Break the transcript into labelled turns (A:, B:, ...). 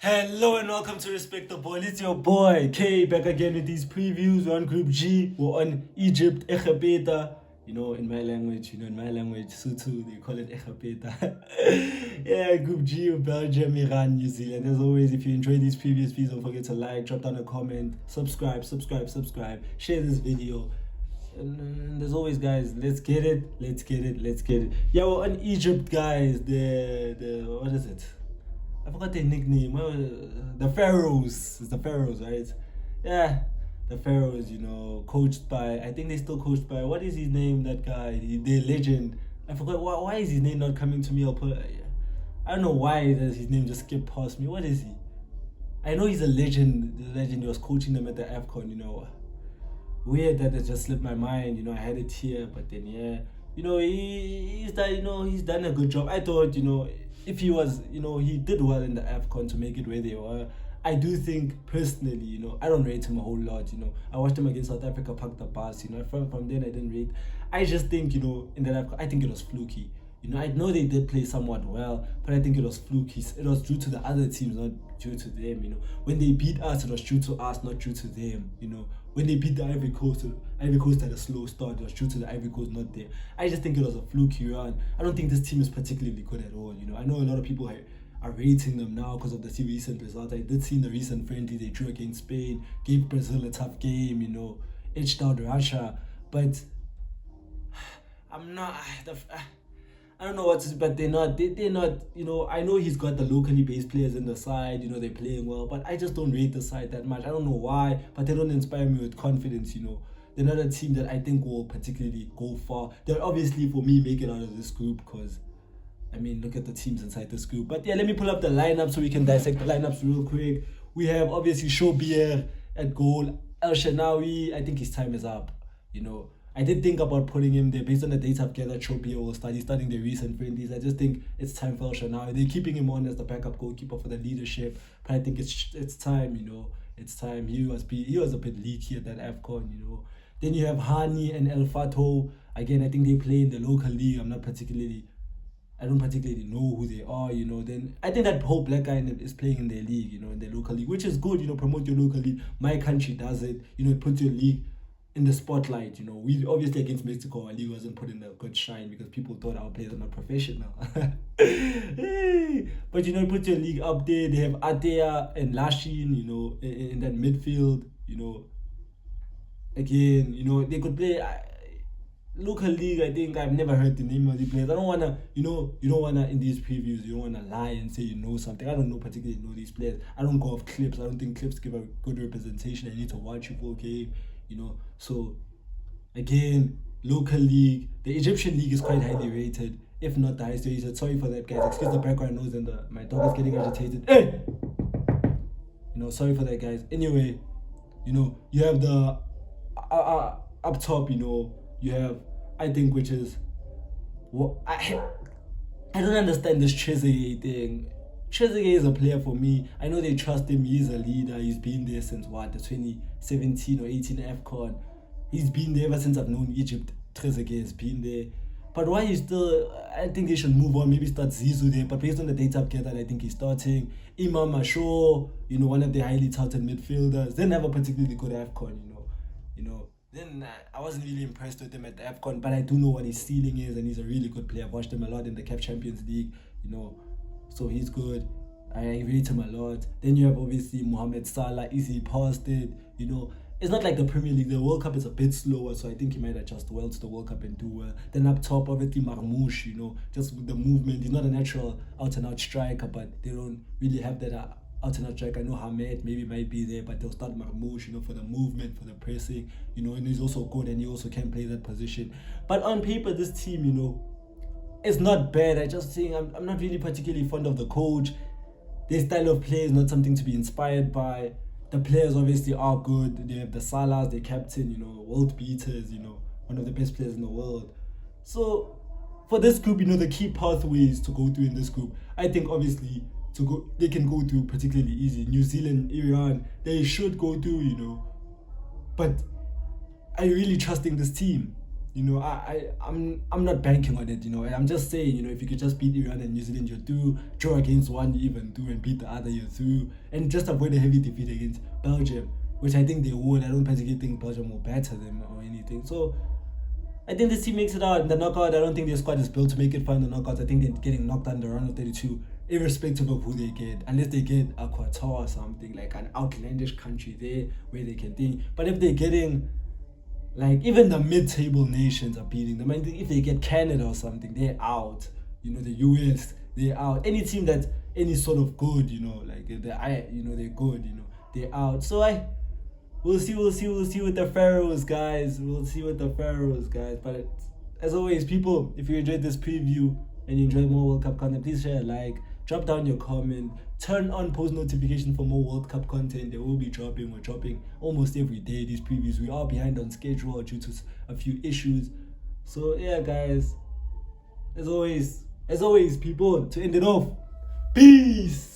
A: Hello and welcome to Respect the Ball. It's your boy K back again with these previews. We're on Group G. We're on Egypt, Echapeta. In my language, Sutu, they call it Echapeta. Yeah, Group G, Belgium, Iran, New Zealand. As always, if you enjoyed these previews, please don't forget to like, drop down a comment, subscribe, share this video. And as always, guys, let's get it. Yeah, we're on Egypt, guys. The what is it? I forgot their nickname. The Pharaohs. It's the Pharaohs, right? Yeah, the Pharaohs. Coached by. I think they still coached by. What is his name? That guy, the legend. I forgot. Why is his name not coming to me? I don't know why does his name just skip past me. What is he? I know he's a legend. The legend. He was coaching them at the AFCON. Weird that it just slipped my mind. I had it here, but then yeah. He's done. He's done a good job. I thought. If he was, he did well in the AFCON to make it where they were. I do think personally, I don't rate him a whole lot. I watched him against South Africa, park the bus. From then I didn't rate. I just think, in that AFCON, I think it was fluky. I know they did play somewhat well, but I think it was fluky. It was due to the other teams, not due to them. When they beat us, it was due to us, not due to them. When they beat the Ivory Coast had a slow start. It was due to the Ivory Coast not there. I just think it was a fluky run. I don't think this team is particularly good at all. I know a lot of people are rating them now because of the recent results. I did see in the recent friendly they drew against Spain, gave Brazil a tough game. Edged out Russia, but I'm not. I don't know what to say, but they're not. They're not. I know he's got the locally based players in the side. They're playing well, but I just don't rate the side that much. I don't know why, but they don't inspire me with confidence. They're not a team that I think will particularly go far. They'll obviously, for me, make it out of this group because, look at the teams inside this group. But yeah, let me pull up the lineup so we can dissect the lineups real quick. We have obviously Shobier at goal. El Shenawi, I think his time is up. I did think about putting him there based on the data I've gathered. Shobier will start. He's starting the recent friendlies. I just think it's time for El Shenawi. They're keeping him on as the backup goalkeeper for the leadership, but I think it's time. It's time. He was a bit leaky at that AFCON. Then you have Hani and El Fato. Again, I think they play in the local league. I don't particularly know who they are, Then I think that whole black guy is playing in their league, in their local league, which is good, promote your local league. My country does it, it puts your league in the spotlight. We obviously against Mexico, our league wasn't put in a good shine because people thought our players are not professional. But it puts your league up there. They have Atea and Lashin, in that midfield, Again, they could play local league. I think I've never heard the name of the players. I don't wanna, you don't wanna in these previews. You don't wanna lie and say you know something. I don't particularly know these players. I don't go off clips. I don't think clips give a good representation. I need to watch a full game. So again, local league. The Egyptian league is quite highly rated, if not the highest rated. Sorry for that, guys. Excuse the background noise and my dog is getting agitated. Hey, sorry for that, guys. Anyway, you have the up top. You have, I think, which is what I don't understand this Trezeguet thing. Trezeguet is a player for me. I know they trust him. He's a leader. He's been there since the 2017 or 18 AFCON. He's been there ever since I've known Egypt. Trezeguet has been there. But why he's still, I think they should move on. Maybe start Zizou there. But based on the data I've gathered, I think he's starting. Imam Masho, one of the highly touted midfielders. Didn't have a particularly good AFCON, Then I wasn't really impressed with him at the AFCON, but I do know what his ceiling is, and he's a really good player. I've watched him a lot in the CAF Champions League, so he's good. I rate him a lot. Then you have obviously Mohamed Salah, easy past it, It's not like the Premier League. The World Cup is a bit slower, so I think he might adjust well to the World Cup and do well. Then up top, obviously Marmoush, just with the movement. He's not a natural out-and-out striker, but they don't really have that out-and-out striker. I know Hamed maybe might be there, but they'll start Marmoush, for the movement, for the pressing, and he's also good, and he also can play that position. But on paper, this team, it's not bad. I just think I'm not really particularly fond of the coach. Their style of play is not something to be inspired by. The players obviously are good. They have the Salahs, the captain, world beaters, one of the best players in the world. So for this group, the key pathways to go through in this group, I think obviously they can go through particularly easy. New Zealand, Iran, they should go through, But are you really trusting this team? You know, I'm not banking on it, you know. I'm just saying, you know, if you could just beat Iran and New Zealand, you're through. Draw against one, you even through, and beat the other, you're through. And just avoid a heavy defeat against Belgium, which I think they would. I don't particularly think Belgium will batter them or anything. So I think this team makes it out in the knockout. I don't think their squad is built to make it far in the knockouts. I think they're getting knocked down the round of 32, irrespective of who they get, unless they get a Qatar or something, like an outlandish country there where they can think. But if they're getting, like, even the mid-table nations are beating them, and if they get Canada or something, they're out. You know, the US, they're out. Any team that's any sort of good, you know, like they're good, you know, they're out. So we'll see with the Pharaohs, guys. We'll see with the Pharaohs, guys. But as always, people, if you enjoyed this preview and you enjoy more World Cup content, please share a like, drop down your comment, turn on post notifications for more World Cup content. They will be dropping. We're dropping almost every day, these previews. We are behind on schedule due to a few issues. So yeah, guys, as always, people, to end it off, peace.